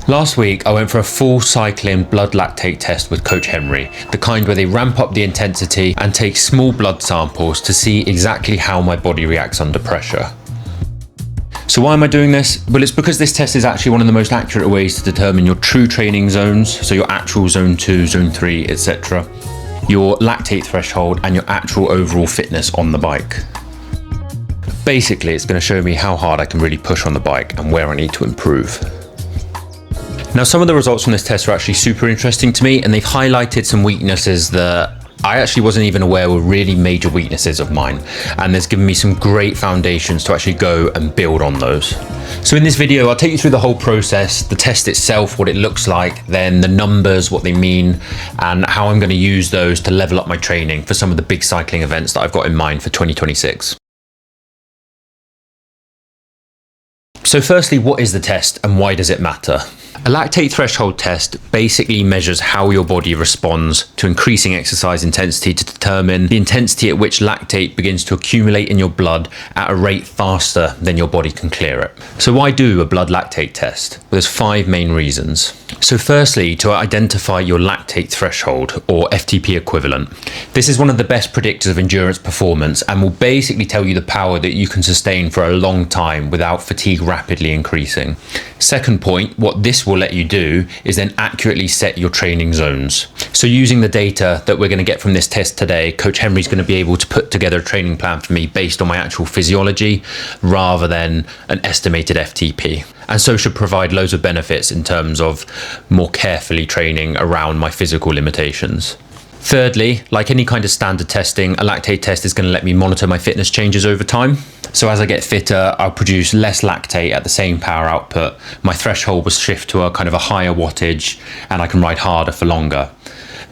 Last week, I went for a full cycling blood lactate test with Coach Henry, the kind where they ramp up the intensity and take small blood samples to see exactly how my body reacts under pressure. So why am I doing this? Well, it's because this test is actually one of the most accurate ways to determine your true training zones, so your actual zone 2, zone 3, etc., your lactate threshold, and your actual overall fitness on the bike. Basically, it's going to show me how hard I can really push on the bike and where I need to improve. Now, some of the results from this test are actually super interesting to me, and they've highlighted some weaknesses that I actually wasn't even aware were really major weaknesses of mine, and there's given me some great foundations to actually go and build on those. So in this video, I'll take you through the whole process, the test itself, what it looks like, then the numbers, what they mean, and how I'm going to use those to level up my training for some of the big cycling events that I've got in mind for 2026. So firstly, what is the test and why does it matter? A lactate threshold test basically measures how your body responds to increasing exercise intensity to determine the intensity at which lactate begins to accumulate in your blood at a rate faster than your body can clear it. So why do a blood lactate test? Well, there's 5 main reasons. So firstly, to identify your lactate threshold, or FTP equivalent. This is one of the best predictors of endurance performance and will basically tell you the power that you can sustain for a long time without fatigue rapidly increasing. Second point, what this will let you do is then accurately set your training zones. So using the data that we're going to get from this test today, Coach Henry's going to be able to put together a training plan for me based on my actual physiology rather than an estimated FTP. And so should provide loads of benefits in terms of more carefully training around my physical limitations. Thirdly, like any kind of standard testing, a lactate test is going to let me monitor my fitness changes over time. So as I get fitter, I'll produce less lactate at the same power output. My threshold will shift to a kind of a higher wattage and I can ride harder for longer.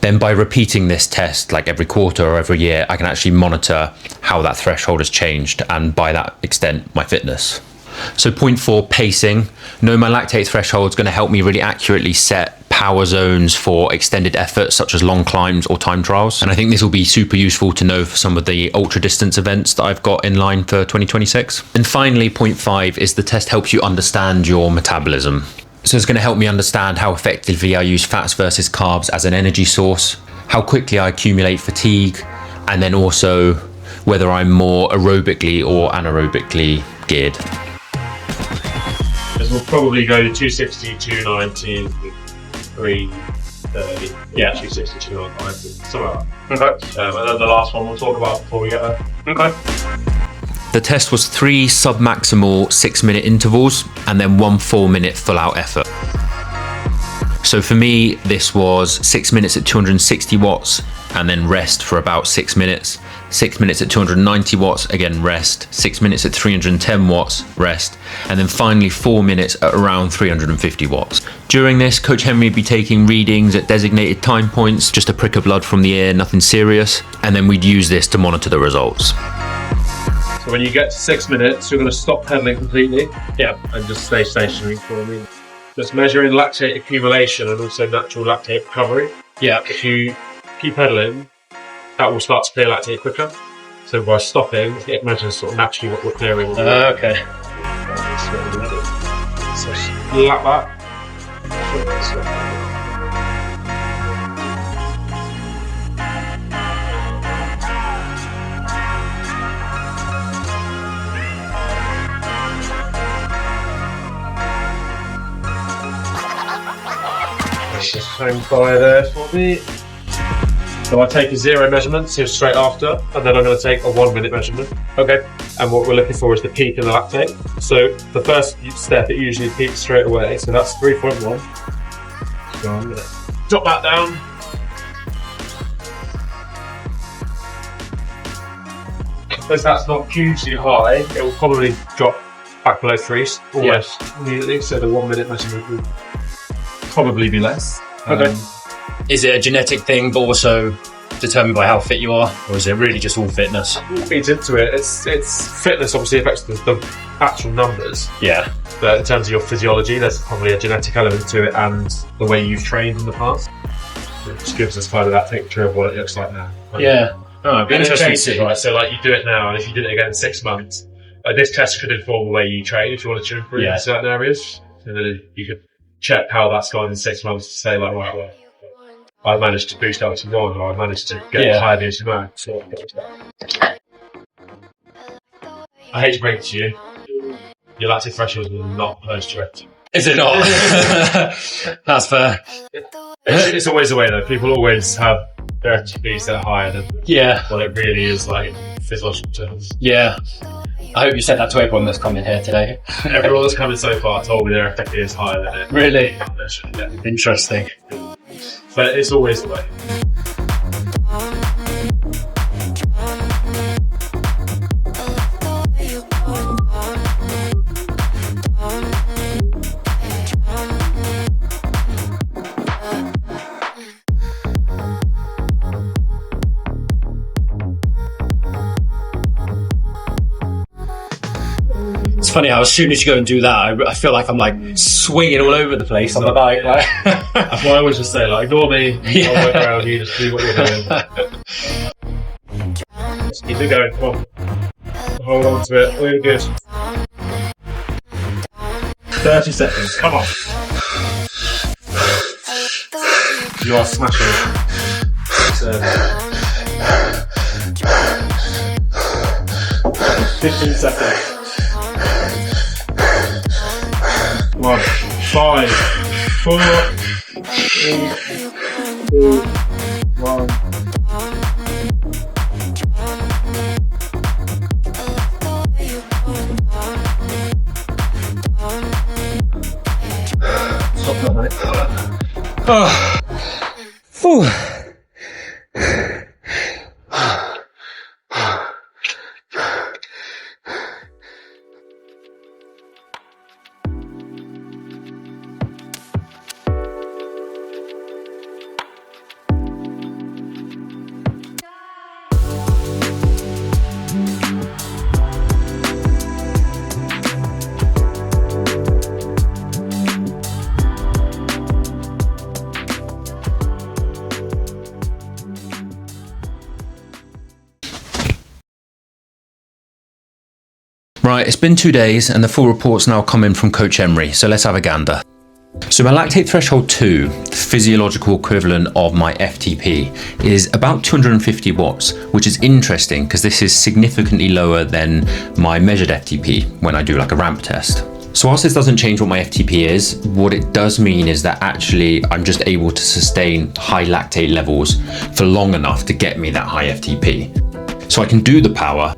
Then by repeating this test like every quarter or every year, I can actually monitor how that threshold has changed and by that extent, my fitness. So point 4, pacing. Knowing my lactate threshold is going to help me really accurately set power zones for extended efforts such as long climbs or time trials. And I think this will be super useful to know for some of the ultra distance events that I've got in line for 2026. And finally, point 5 is the test helps you understand your metabolism. So it's going to help me understand how effectively I use fats versus carbs as an energy source, how quickly I accumulate fatigue, and then also whether I'm more aerobically or anaerobically geared. We'll probably go 260, 290, 330. Yeah, 260, 290, something like that. Okay. And then the last one we'll talk about before we get there. Okay. The test was 3 sub-maximal 6-minute intervals and then 1 4-minute full-out effort. So for me, this was 6 minutes at 260 watts and then rest for about 6 minutes. 6 minutes at 290 watts, again rest. 6 minutes at 310 watts, rest. And then finally 4 minutes at around 350 watts. During this, Coach Henry would be taking readings at designated time points, just a prick of blood from the ear, nothing serious. And then we'd use this to monitor the results. So when you get to 6 minutes, you're going to stop pedaling completely. Yeah. And just stay stationary for a minute. Just measuring lactate accumulation and also natural lactate recovery. Yeah. If you keep pedaling, that will start to clear lactate quicker. So by stopping, it measures sort of naturally what we're clearing. Okay. So lap that. Let's just hang fire there for me. So I take a 0 measurement, so straight after, and then I'm going to take a 1 minute measurement. Okay. And what we're looking for is the peak in the lactate. So the first step, it usually peaks straight away. So that's 3.1. So I'm going to drop that down. Because that's not hugely high, it will probably drop back below 3 almost immediately. So the 1 minute measurement will probably be less. Okay. Is it a genetic thing, but also determined by how fit you are, or is it really just all fitness? All feeds into it. It's fitness obviously affects the actual numbers. Yeah. But in terms of your physiology, there's probably a genetic element to it and the way you've trained in the past. It just gives us kind of that picture of what it looks like now. Yeah. Oh, it'd be interesting to see. Right? So like you do it now, and if you did it again in 6 months, this test could inform the way you train if you wanted to improve in certain areas. And then you could check how that's gone in 6 months to say like, right, well, I managed to boost LT9 or I managed to get higher VO2 max. So, I hate to break it to you, your lactate threshold is not post-direct. Is it not? That's fair. It's always the way though. People always have their FTPs that are higher than what it really is like in physiological terms. Yeah. I hope you said that to everyone that's come in here today. Everyone that's come in so far told me their FTP is higher than it. Really? Yeah. Interesting. But it's always the way. It's funny how as soon as you go and do that, I feel like I'm like swinging all over the place on the bike. Like. That's why I always just say, like, ignore me, I'll work around you, just do what you're doing. Just keep it going, come on. Hold on to it, really good. 30 seconds, come on. You are smashing it. 15 seconds. 1, 5, 4, 3, 2, 1. Stop that, mate. Oh. Whew. Right, it's been 2 days and the full report's now come in from Coach Emery, so let's have a gander. So my lactate threshold 2, the physiological equivalent of my FTP, is about 250 watts, which is interesting because this is significantly lower than my measured FTP when I do like a ramp test. So whilst this doesn't change what my FTP is, what it does mean is that actually I'm just able to sustain high lactate levels for long enough to get me that high FTP. So I can do the power,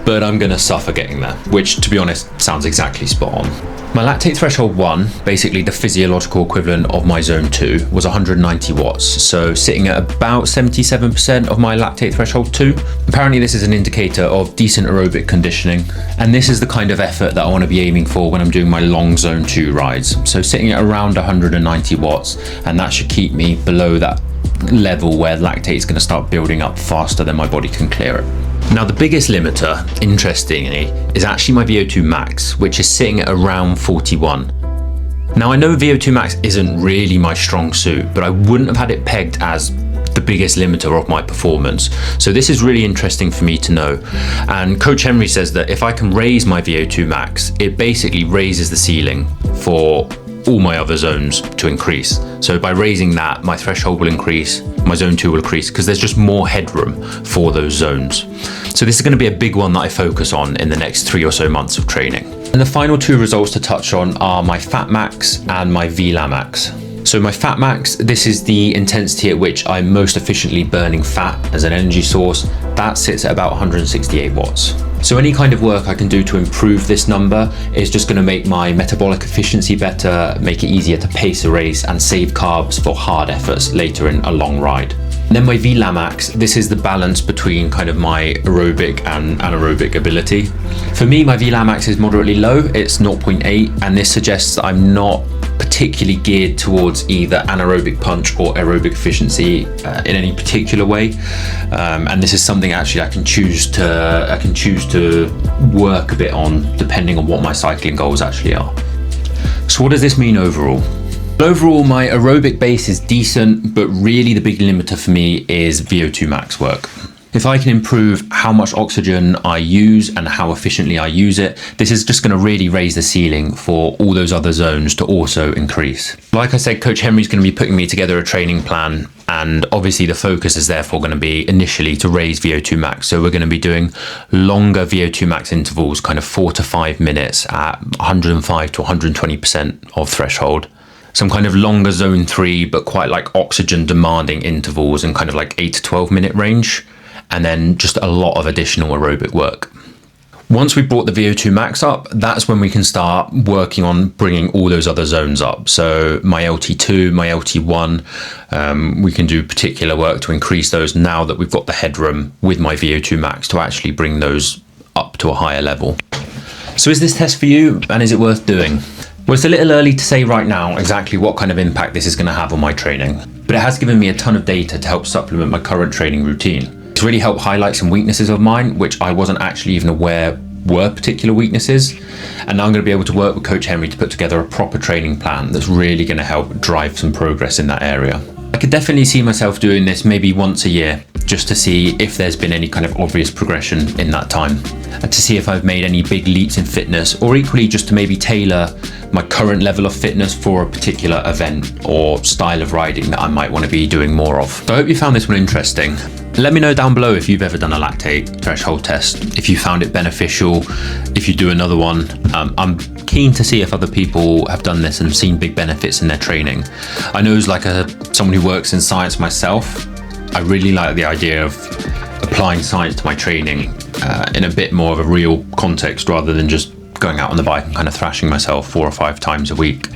but I'm gonna suffer getting there, which to be honest, sounds exactly spot on. My lactate threshold 1, basically the physiological equivalent of my zone 2, was 190 watts, so sitting at about 77% of my lactate threshold 2. Apparently this is an indicator of decent aerobic conditioning, and this is the kind of effort that I want to be aiming for when I'm doing my long zone 2 rides. So sitting at around 190 watts, and that should keep me below that level where lactate is going to start building up faster than my body can clear it. Now the biggest limiter, interestingly, is actually my VO2 max, which is sitting at around 41. Now I know VO2 max isn't really my strong suit, but I wouldn't have had it pegged as the biggest limiter of my performance. So this is really interesting for me to know. And Coach Henry says that if I can raise my VO2 max, it basically raises the ceiling for all my other zones to increase. So by raising that, my threshold will increase, my zone 2 will increase, because there's just more headroom for those zones. So this is going to be a big one that I focus on in the next 3 or so months of training. And the final 2 results to touch on are my fat max and my VLA max. So my fat max, this is the intensity at which I'm most efficiently burning fat as an energy source. That sits at about 168 watts. So any kind of work I can do to improve this number is just going to make my metabolic efficiency better, make it easier to pace a race and save carbs for hard efforts later in a long ride. And then my VLA max, this is the balance between kind of my aerobic and anaerobic ability. For me, my VLA max is moderately low, it's 0.8, and this suggests that I'm not particularly geared towards either anaerobic punch or aerobic efficiency in any particular way, and this is something actually I can choose to work a bit on depending on what my cycling goals actually are. So what does this mean overall? Overall, my aerobic base is decent, but really the big limiter for me is VO2 max work. If I can improve how much oxygen I use and how efficiently I use it, this is just going to really raise the ceiling for all those other zones to also increase. Like I said, Coach Henry's going to be putting me together a training plan, and obviously the focus is therefore going to be initially to raise VO2 max. So we're going to be doing longer VO2 max intervals, kind of 4 to 5 minutes at 105 to 120% of threshold. Some kind of longer zone 3, but quite like oxygen demanding intervals in kind of like 8 to 12 minute range. And then just a lot of additional aerobic work. Once we've brought the VO2 max up, that's when we can start working on bringing all those other zones up. So my LT2, my LT1, we can do particular work to increase those now that we've got the headroom with my VO2 max to actually bring those up to a higher level. So is this test for you, and is it worth doing? Well, it's a little early to say right now exactly what kind of impact this is going to have on my training, but it has given me a ton of data to help supplement my current training routine. It's really helped highlight some weaknesses of mine, which I wasn't actually even aware were particular weaknesses. And now I'm going to be able to work with Coach Henry to put together a proper training plan that's really going to help drive some progress in that area. I could definitely see myself doing this maybe once a year, just to see if there's been any kind of obvious progression in that time, and to see if I've made any big leaps in fitness, or equally just to maybe tailor my current level of fitness for a particular event or style of riding that I might want to be doing more of. So I hope you found this one interesting. Let me know down below if you've ever done a lactate threshold test, if you found it beneficial, if you do another one. I'm keen to see if other people have done this and seen big benefits in their training. I know as like someone who works in science myself, I really like the idea of applying science to my training in a bit more of a real context rather than just going out on the bike and kind of thrashing myself 4 or 5 times a week.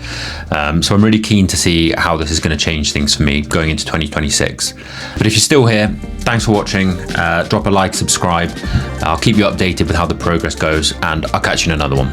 So I'm really keen to see how this is going to change things for me going into 2026. But if you're still here, thanks for watching. Drop a like, subscribe. I'll keep you updated with how the progress goes, and I'll catch you in another one.